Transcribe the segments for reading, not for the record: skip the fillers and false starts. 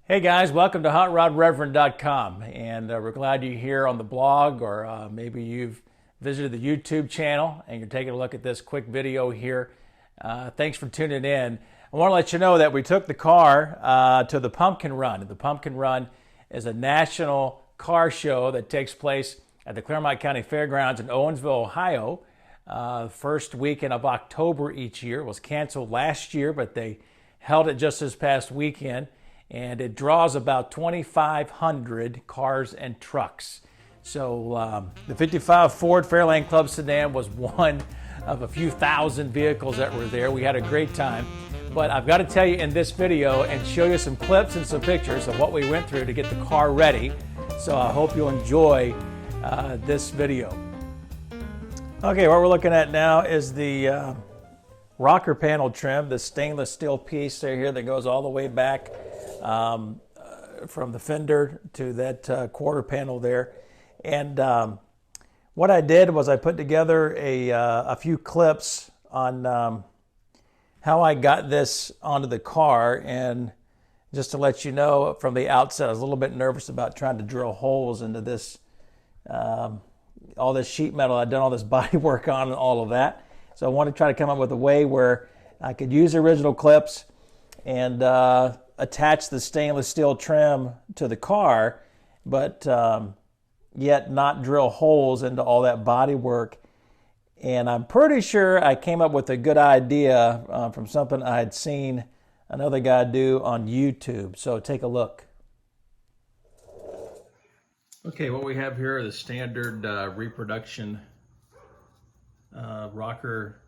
Hey guys, welcome to HotRodReverend.com, and we're glad you're here on the blog, or maybe you've visited the YouTube channel and you're taking a look at this quick video here. Thanks for tuning in. I want to let you know that we took the car to the Pumpkin Run. The Pumpkin Run is a national car show that takes place at the Clermont County Fairgrounds in Owensville, Ohio. First weekend of October each year. It was canceled last year, but they held it just this past weekend. And it draws about 2,500 cars and trucks. So the 55 Ford Fairlane Club sedan was one of a few thousand vehicles that were there. We had a great time. But I've got to tell you in this video and show you some clips and some pictures of what we went through to get the car ready. So I hope you'll enjoy this video. Okay, what we're looking at now is the rocker panel trim, the stainless steel piece here that goes all the way back from the fender to that quarter panel there. And what I did was I put together a few clips on how I got this onto the car. And just to let you know from the outset, I was a little bit nervous about trying to drill holes into this, all this sheet metal. I'd done all this body work on and all of that. So I wanted to try to come up with a way where I could use the original clips and attach the stainless steel trim to the car, but yet not drill holes into all that body work. And I'm pretty sure I came up with a good idea from something I had seen another guy do on YouTube. So take a look. Okay, what we have here are the standard reproduction rocker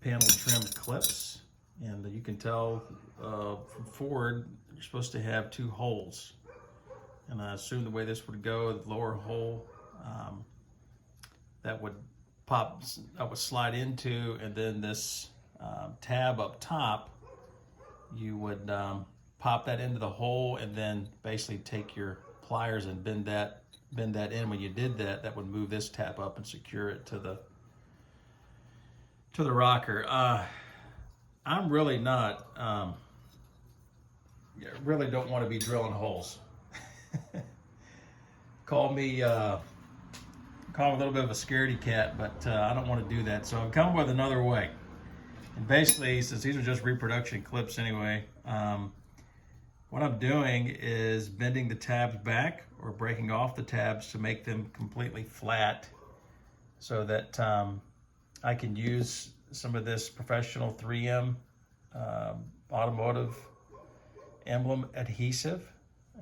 panel trim clips. And you can tell from Ford, you're supposed to have two holes. And I assume the way this would go, the lower hole that would pop, that would slide into, and then this tab up top, you would pop that into the hole and then basically take your pliers and bend that in. When you did that, that would move this tab up and secure it to the rocker. I'm really not, really don't want to be drilling holes. Call me a little bit of a scaredy cat, but I don't want to do that. So I'm coming with another way. And basically, since these are just reproduction clips anyway, what I'm doing is bending the tabs back or breaking off the tabs to make them completely flat so that I can use some of this professional 3M automotive Emblem Adhesive,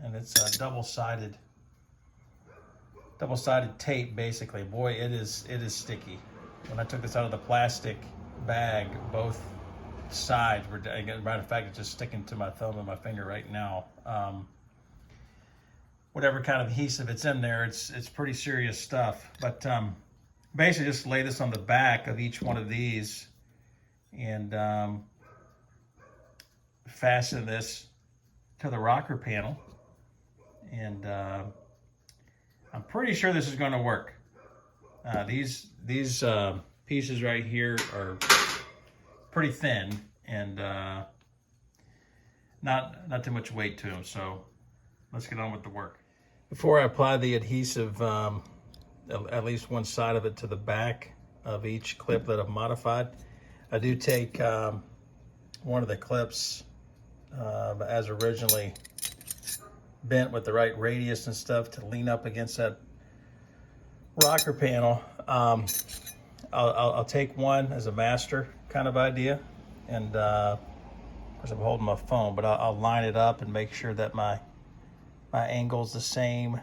and it's a double-sided tape basically. Boy, it is sticky. When I took this out of the plastic bag, both sides were, as a matter of fact, it's just sticking to my thumb and my finger right now. Whatever kind of adhesive it's in there, it's pretty serious stuff. But basically just lay this on the back of each one of these and fasten this to the rocker panel. And I'm pretty sure this is going to work. These pieces right here are pretty thin and not too much weight to them. So let's get on with the work. Before I apply the adhesive, at least one side of it to the back of each clip that I've modified, I do take one of the clips as originally bent with the right radius and stuff to lean up against that rocker panel. I'll take one as a master kind of idea, and of course I'm holding my phone, but I'll line it up and make sure that my angle's the same.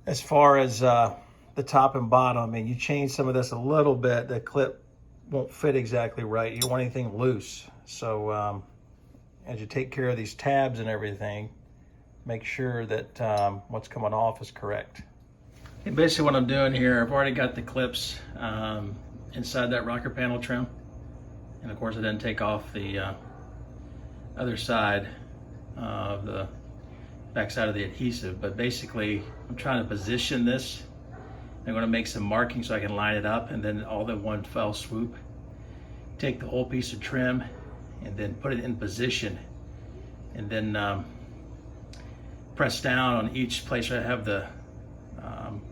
As far as the top and bottom, I mean, you change some of this a little bit, the clip won't fit exactly right. You don't want anything loose. So as you take care of these tabs and everything, make sure that what's coming off is correct. And basically what I'm doing here, I've already got the clips inside that rocker panel trim. And of course I didn't take off the other side of the back side of the adhesive, but basically I'm trying to position this. I'm going to make some markings so I can line it up, and then all in one fell swoop take the whole piece of trim and then put it in position, and then press down on each place where I have the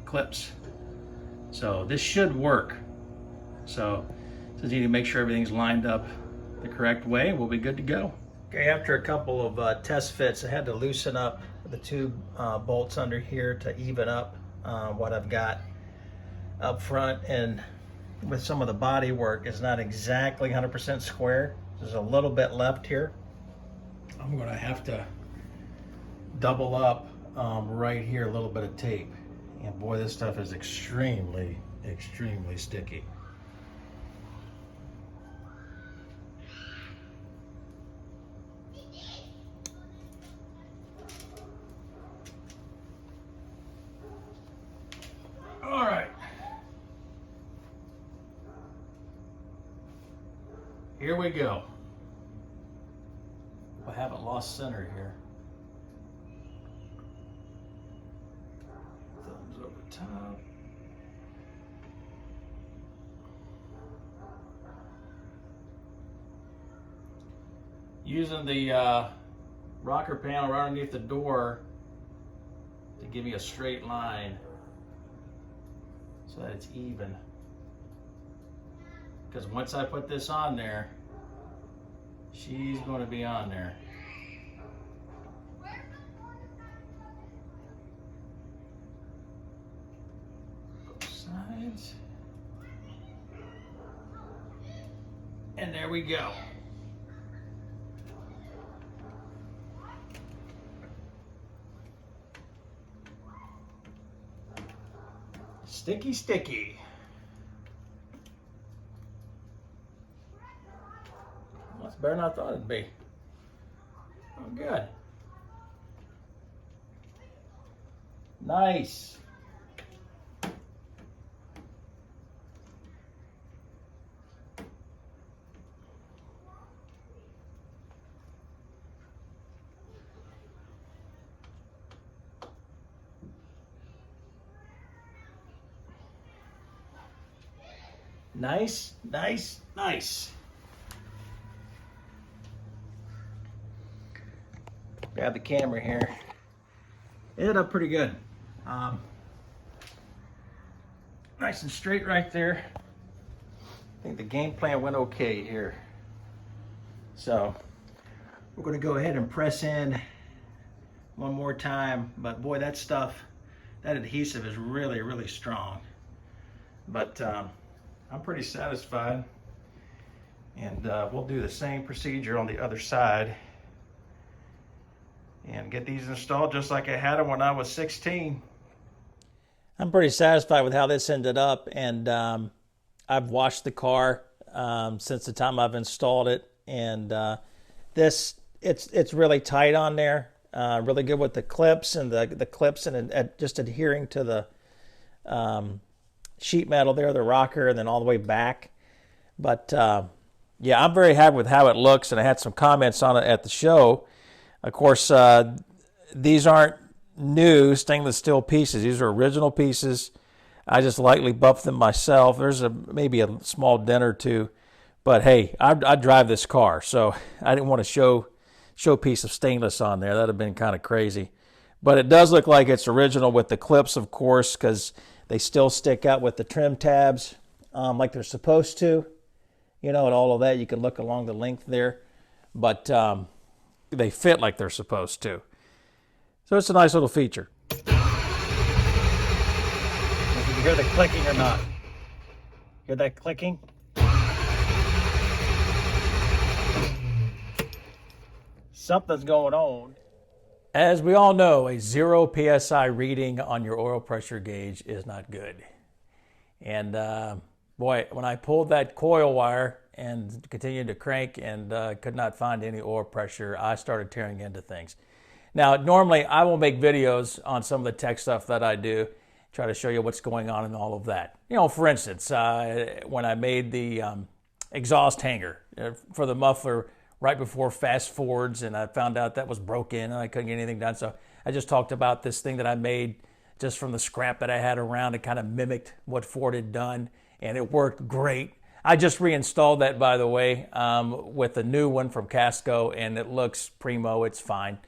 clips. So this should work. So just need to make sure everything's lined up the correct way. We'll be good to go. Okay, after a couple of test fits, I had to loosen up the two bolts under here to even up what I've got up front, and with some of the body work, it's not exactly 100% square. There's a little bit left here. I'm gonna have to double up right here, a little bit of tape. And boy, this stuff is extremely, extremely sticky. All right. Here we go. I haven't lost center here. Thumbs over top. Using the rocker panel right underneath the door to give me a straight line so that it's even. Because once I put this on there, she's going to be on there. Both sides. And there we go. Sticky, sticky. Well, that's better than I thought it'd be. Oh, good. Nice. Nice, nice, nice. Grab the camera here. It hit up pretty good. Nice and straight right there. I think the game plan went okay here. So we're going to go ahead and press in one more time. But boy, that stuff, that adhesive is really, really strong. But I'm pretty satisfied, and we'll do the same procedure on the other side and get these installed just like I had them when I was 16. I'm pretty satisfied with how this ended up, and I've washed the car since the time I've installed it, and it's really tight on there, really good with the clips and the clips and just adhering to the sheet metal there, the rocker, and then all the way back. But yeah, I'm very happy with how it looks, and I had some comments on it at the show. Of course, these aren't new stainless steel pieces. These are original pieces. I just lightly buffed them myself. There's maybe a small dent or two, but hey, I drive this car, so I didn't want to show a piece of stainless on there. That'd have been kind of crazy. But it does look like it's original with the clips, of course, because they still stick out with the trim tabs like they're supposed to. You know, and all of that, you can look along the length there. But they fit like they're supposed to. So it's a nice little feature. If you can hear the clicking or not. Hear that clicking? Something's going on. As we all know, a 0 PSI reading on your oil pressure gauge is not good. And boy, when I pulled that coil wire and continued to crank and could not find any oil pressure, I started tearing into things. Now, normally I will make videos on some of the tech stuff that I do, try to show you what's going on and all of that. You know, for instance, when I made the exhaust hanger for the muffler right before fast forwards, and I found out that was broken and I couldn't get anything done. So I just talked about this thing that I made just from the scrap that I had around. It kind of mimicked what Ford had done, and it worked great. I just reinstalled that, by the way, with a new one from Casco, and it looks primo. It's fine.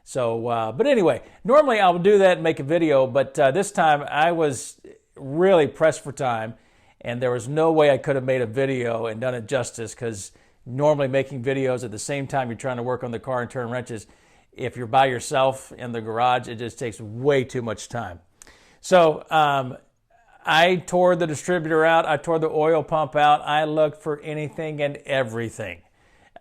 So, but anyway, normally I would do that and make a video, but this time I was really pressed for time, and there was no way I could have made a video and done it justice, because normally making videos at the same time you're trying to work on the car and turn wrenches, if you're by yourself in the garage, it just takes way too much time. So I tore the distributor out. I tore the oil pump out. I looked for anything and everything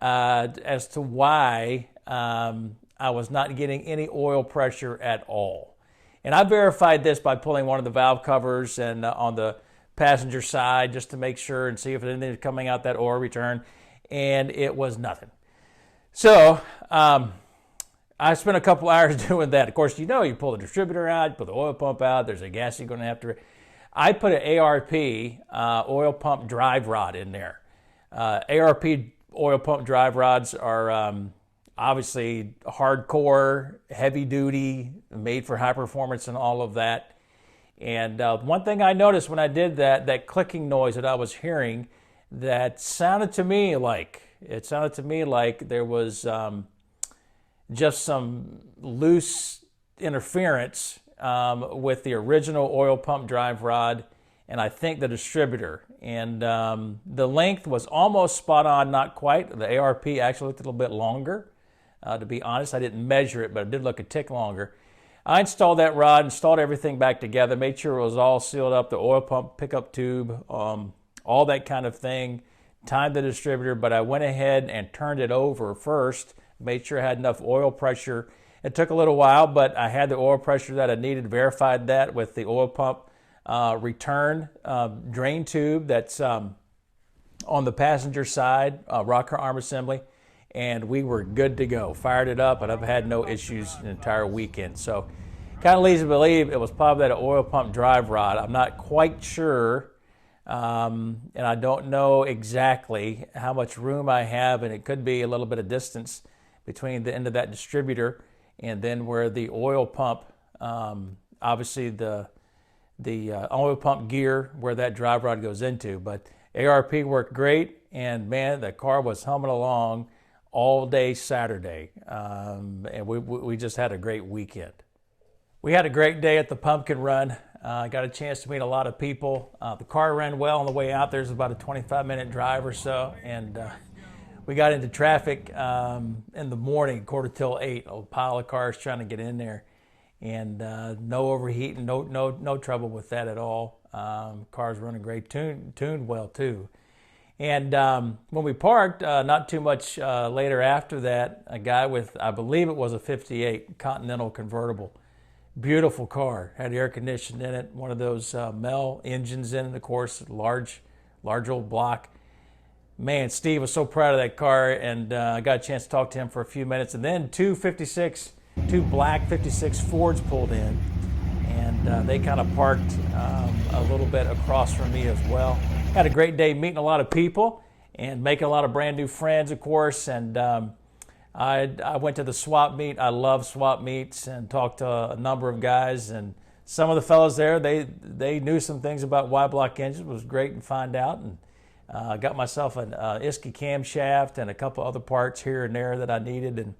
as to why I was not getting any oil pressure at all. And I verified this by pulling one of the valve covers and on the passenger side just to make sure and see if anything was coming out that oil return, and it was nothing. So I spent a couple hours doing that. Of course, you pull the distributor out, you pull the oil pump out, there's a gasket you're going to have to... I put an ARP oil pump drive rod in there. ARP oil pump drive rods are obviously hardcore, heavy duty, made for high performance and all of that. And one thing I noticed when I did that clicking noise that I was hearing, that sounded to me like there was just some loose interference with the original oil pump drive rod and I think the distributor. And the length was almost spot on, not quite. The ARP actually looked a little bit longer. To be honest, I didn't measure it, but it did look a tick longer. I installed that rod, installed everything back together, made sure it was all sealed up, the oil pump pickup tube, all that kind of thing, timed the distributor, but I went ahead and turned it over first, made sure I had enough oil pressure. It took a little while, but I had the oil pressure that I needed, verified that with the oil pump return drain tube that's on the passenger side, rocker arm assembly, and we were good to go. Fired it up, and I've had no issues the entire weekend. So kind of leads me to believe it was probably that oil pump drive rod. I'm not quite sure, and I don't know exactly how much room I have, and it could be a little bit of distance between the end of that distributor and then where the oil pump, obviously the oil pump gear where that drive rod goes into. But ARP worked great, and man, the car was humming along all day Saturday, and we just had a great weekend. We had a great day at the pumpkin run. Got a chance to meet a lot of people. The car ran well on the way out. There's about a 25-minute drive or so, and we got into traffic in the morning, 7:45, a pile of cars trying to get in there, and no overheating, no trouble with that at all. Cars running great, tuned well too. And when we parked, not too much later after that, a guy with, I believe it was a 58 Continental convertible. Beautiful car, had air conditioning in it, one of those Mel engines in it, of course, large old block. Man, Steve was so proud of that car, and I got a chance to talk to him for a few minutes. And then two black 56 Fords pulled in, and they kind of parked a little bit across from me as well. Had a great day meeting a lot of people and making a lot of brand new friends, of course. And I went to the swap meet. I love swap meets, and talked to a number of guys. And some of the fellows there, they knew some things about Y-block engines. It was great to find out. And got myself an Isky camshaft and a couple other parts here and there that I needed, and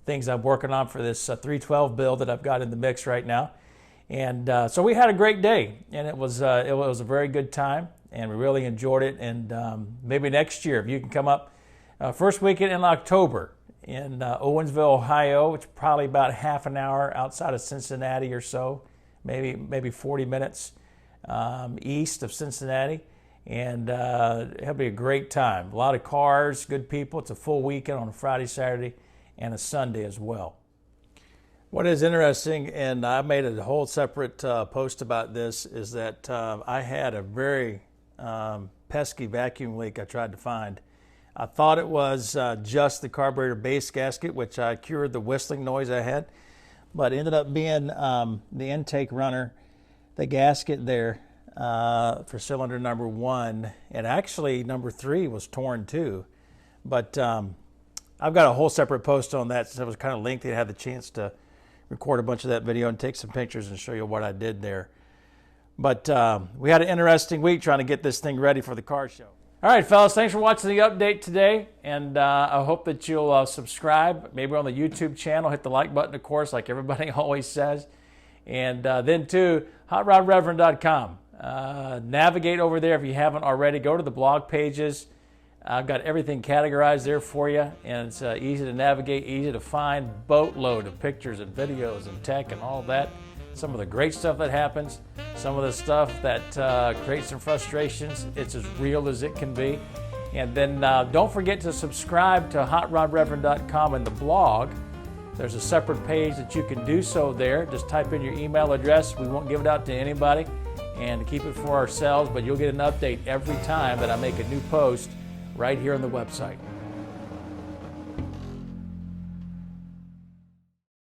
things I'm working on for this 312 build that I've got in the mix right now. And so we had a great day, and it was a very good time, and we really enjoyed it. And maybe next year, if you can come up first weekend in October in Owensville, Ohio, which is probably about half an hour outside of Cincinnati or so, maybe 40 minutes east of Cincinnati. And it'll be a great time. A lot of cars, good people. It's a full weekend on a Friday, Saturday, and a Sunday as well. What is interesting, and I made a whole separate post about this, is that I had a very pesky vacuum leak I tried to find. I thought it was just the carburetor base gasket, which I cured the whistling noise I had, but it ended up being the intake runner, the gasket there for cylinder number 1, and actually number 3 was torn too. But I've got a whole separate post on that, since it was kind of lengthy. I had the chance to record a bunch of that video and take some pictures and show you what I did there. But we had an interesting week trying to get this thing ready for the car show. All right, fellas, thanks for watching the update today, and I hope that you'll subscribe, maybe on the YouTube channel, hit the like button, of course, like everybody always says, and then to HotRodReverend.com. Navigate over there if you haven't already. Go to the blog pages. I've got everything categorized there for you, and it's easy to navigate, easy to find, boatload of pictures and videos and tech and all that. Some of the great stuff that happens, some of the stuff that creates some frustrations. It's as real as it can be. And then don't forget to subscribe to HotRodReverend.com and the blog. There's a separate page that you can do so there. Just type in your email address. We won't give it out to anybody and keep it for ourselves, but you'll get an update every time that I make a new post right here on the website.